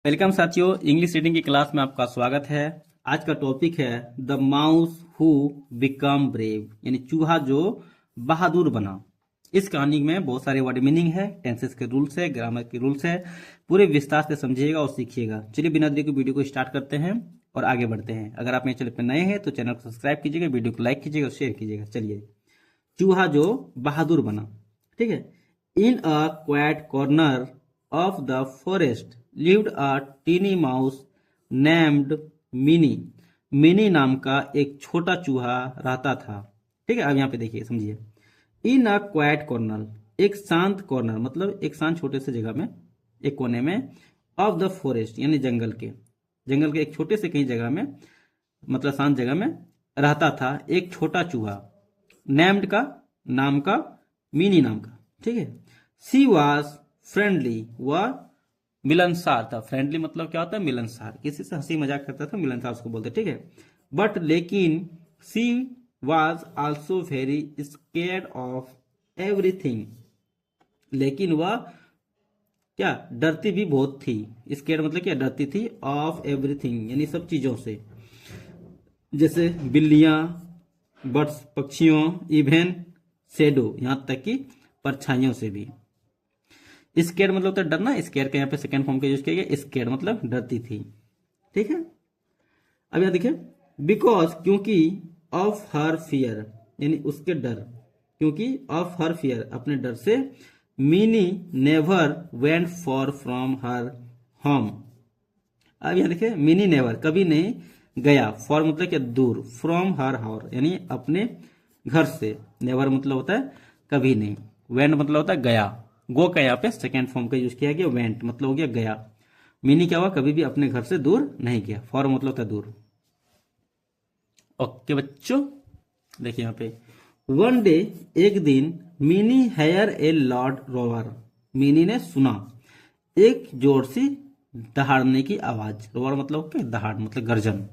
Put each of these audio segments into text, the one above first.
Welcome साथियों, English reading की class में आपका स्वागत है। आज का टॉपिक है the mouse who become brave, यानी चूहा जो बहादुर बना। इस कहानी में बहुत सारे वर्ड मीनिंग है, टेंसेस के रूल्स है, ग्रामर के रूल्स है। पूरे विस्तार से समझिएगा और सीखिएगा। चलिए बिना देरी के वीडियो को स्टार्ट करते हैं और आगे बढ़ते हैं। अगर आप मेरे चैनल पर नए हैं तो चैनल को सब्सक्राइब कीजिएगा, वीडियो को लाइक कीजिएगा और शेयर कीजिएगा। चलिए, चूहा जो बहादुर बना। ठीक है। In a quiet corner of the forest lived a teeny mouse named Mini. Mini नाम का एक छोटा चूहा रहता था। ठीक है, अब यहाँ पे देखिए, समझिए। इन अ क्वाइट कॉर्नर, एक शांत कॉर्नर मतलब एक शांत छोटे से जगह में, एक कोने में, ऑफ द फॉरेस्ट यानी जंगल के एक छोटे से कहीं जगह में, मतलब शांत जगह में रहता था एक छोटा चूहा। नेम्ड का, नाम का, मिनी नाम का। ठीक है। सी वॉज फ्रेंडली, वह मिलनसार था। फ्रेंडली मतलब क्या होता है? मिलनसार। किसी से हंसी मजाक करता था, मिलनसार उसको बोलते। ठीक है। बट लेकिन she was also very scared of everything, लेकिन वह क्या, डरती भी बहुत थी। स्केर्ड मतलब क्या, डरती थी। ऑफ एवरीथिंग यानी सब चीजों से, जैसे बिल्लियां, बर्ड्स पक्षियों, इवन शेडो यहां तक कि परछाइयों से भी। स्केयर मतलब होता है डरना। स्केयर का यहाँ पे सेकंड फॉर्म का यूज किया गया। स्केयर मतलब डरती थी। ठीक है। अब यहां देखिए, बिकॉज क्योंकि, ऑफ हर फियर यानी उसके डर, क्योंकि ऑफ हर फियर अपने डर से, mini never went for from her home. अब यहां देखिए, मिनी नेवर कभी नहीं गया, फॉर मतलब क्या, दूर, फ्रॉम हर हाउस यानी अपने घर से। नेवर मतलब होता है कभी नहीं। वेंट मतलब होता है गया। गो का यहाँ पे सेकेंड फॉर्म का यूज किया गया। वेंट मतलब हो गया गया। मिनी क्या हुआ, कभी भी अपने घर से दूर नहीं गया। फॉर मतलब होता है दूर। ओके बच्चों, देखिए यहाँ पे, वन डे एक दिन, मिनी हेयर ए लॉर्ड रोवर, मिनी ने सुना एक जोर सी दहाड़ने की आवाज। रोवर मतलब क्या, दहाड़ मतलब गर्जन।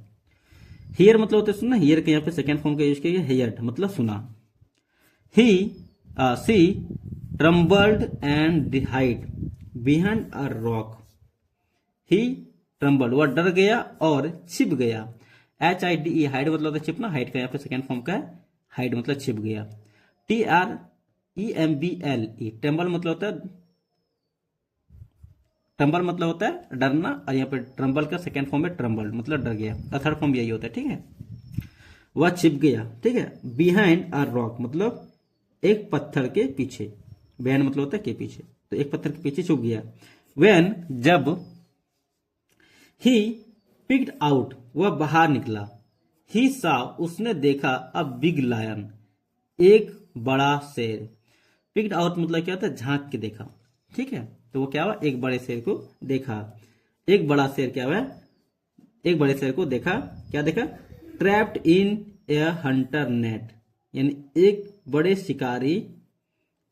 हियर मतलब होता है सुनना। हियर के यहाँ पे सेकेंड फॉर्म का यूज किया गया। हियर्ड मतलब सुना। He she trembled and hide behind a rock. He trembled वह डर गया और छिप गया। HIDE हाइड मतलब होता है छिपना। हाइड का यहाँ पे सेकेंड फॉर्म का है। हाइड मतलब छिप गया। TREMBLE ट्रम्बल मतलब होता है, ट्रम्बल मतलब होता है डरना। और यहाँ पे ट्रम्बल का सेकेंड फॉर्म है ट्रम्बल्ड मतलब डर गया। थर्ड फॉर्म यही होता है। ठीक है। वह छिप गया। ठीक है। बिहाइंड अ रॉक मतलब एक पत्थर के पीछे। बिहाइंड मतलब होता है के पीछे, तो एक पत्थर के पीछे छुप गया। वेन जब, ही पिक्ड आउट वह बाहर निकला। ही सा उसने देखा, अ बिग लायन एक बड़ा शेर। पिक्ड आउट मतलब क्या होता है, झांक के देखा। ठीक है। तो वो क्या हुआ, एक बड़े शेर को देखा। एक बड़ा शेर क्या हुआ, एक बड़े शेर को देखा। क्या देखा, trapped in A Hunter net यानी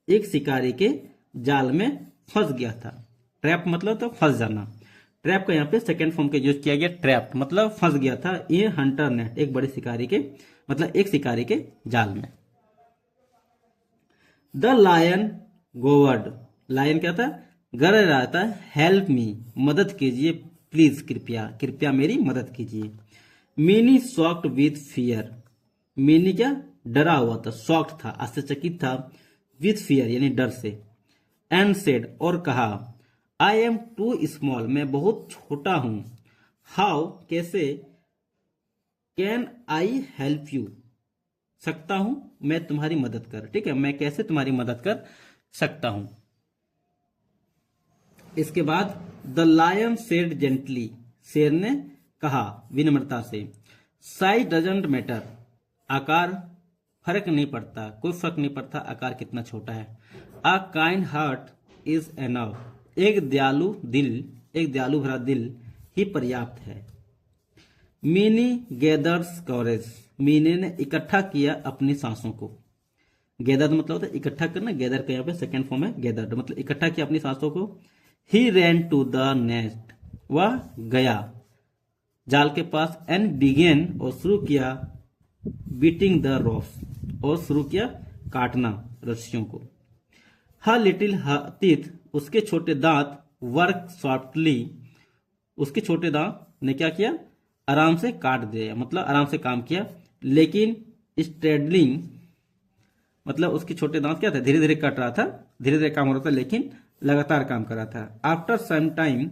एक शिकारी के जाल में फंस गया था। ट्रैप मतलब तो फंस जाना। ट्रैप का यहाँ पे सेकेंड फॉर्म का यूज किया गया। ट्रैप्ड मतलब फंस गया था। ये हंटर नेट एक बड़े शिकारी के, मतलब एक शिकारी के जाल में। द लायन गोवर्ड, लायन क्या था, गर रहा था। हेल्प मी मदद कीजिए, प्लीज कृपया, कृपया मेरी मदद कीजिए। Mini shocked with fear, mini क्या, डरा हुआ था। शॉक्ड था, आश्चर्यचकित था। विथ फियर यानी डर से। एंड सेड और कहा, आई एम टू स्मॉल मैं बहुत छोटा हूं। हाउ कैसे, कैन आई हेल्प यू सकता हूं मैं तुम्हारी मदद कर। ठीक है, मैं कैसे तुम्हारी मदद कर सकता हूं। इसके बाद द लायन सेड जेंटली, शेर ने कहा विनम्रता से। साइज डजंट मैटर, आकार फर्क नहीं पड़ता, कोई फर्क नहीं पड़ता आकार कितना छोटा है। A kind heart is enough, एक दयालु भरा दिल ही पर्याप्त है। मीनी गैदर्स कवरेज, मीनी ने इकट्ठा किया अपनी सांसों को। गैदर मतलब होता है इकट्ठा करना। गैदर का यहाँ पे सेकेंड फॉर्म है गैदर्ड मतलब इकट्ठा किया अपनी सांसों को। ही रैन टू द नेस्ट, वह गया जाल के पास। एंड बिगेन और शुरू किया, बीटिंग द रोप्स और शुरू किया काटना रस्सियों को। हर लिटिल टीथ उसके छोटे दांत वर्क सॉफ्टली उसके छोटे दांत ने क्या किया, आराम से काट दिया, मतलब आराम से काम किया। लेकिन स्ट्रेडलिंग मतलब उसके छोटे दांत क्या था, धीरे धीरे कट रहा था, धीरे धीरे काम हो रहा था, लेकिन लगातार काम कर रहा था। आफ्टर सम टाइम,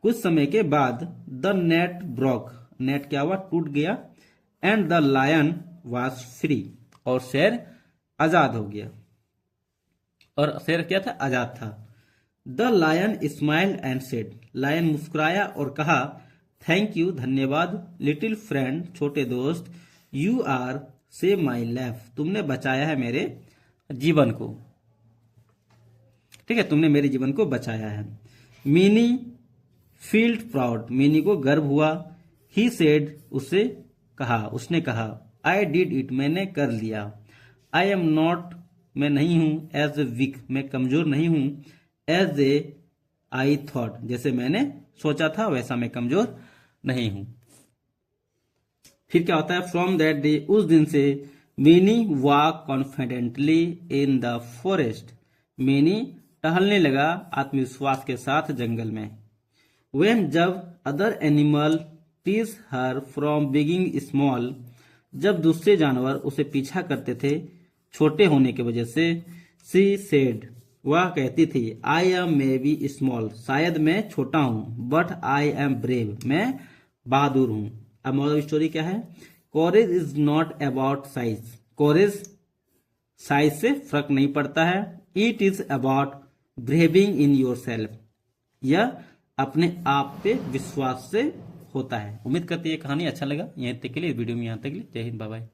कुछ समय के बाद, द नेट ब्रोक, नेट क्या हुआ, टूट गया। And the lion was free, और शेर आजाद हो गया। और शेर क्या था, आजाद था। The lion smiled and said, lion मुस्कुराया और कहा, थैंक यू, धन्यवाद, लिटिल फ्रेंड, छोटे दोस्त, you are save my life, तुमने बचाया है मेरे जीवन को। ठीक है, तुमने मेरे जीवन को बचाया है। मीनी फील्ड प्राउड, मीनी को गर्व हुआ। ही सेड, उसने कहा, आई डिड इट, मैंने कर लिया। आई एम नॉट, मैं नहीं हूं, एज ए वीक, मैं कमजोर नहीं हूं, एज ए आई थॉट, जैसे मैंने सोचा था वैसा मैं कमजोर नहीं हूं। फिर क्या होता है, फ्रॉम दैट डे, उस दिन से, मीनी walk confidently in the forest, मीनी टहलने लगा आत्मविश्वास के साथ जंगल में। वेन, जब, other animal tease her from being small, जब दूसरे जानवर उसे पीछा करते थे छोटे होने की वजह से, सी सेड, वह कहती थी, I am may be small, शायद मैं छोटा हूं, बट आई एम ब्रेव, मैं बहादुर हूं। अब मोरल स्टोरी क्या है, courage is not about size, courage size से फर्क नहीं पड़ता है, it is about braving in your self, यह अपने आप पे विश्वास से होता है। उम्मीद करती है कहानी अच्छा लगा। यहाँ तक के लिए, वीडियो में यहाँ तक के लिए, जय हिंद, बाय बाय।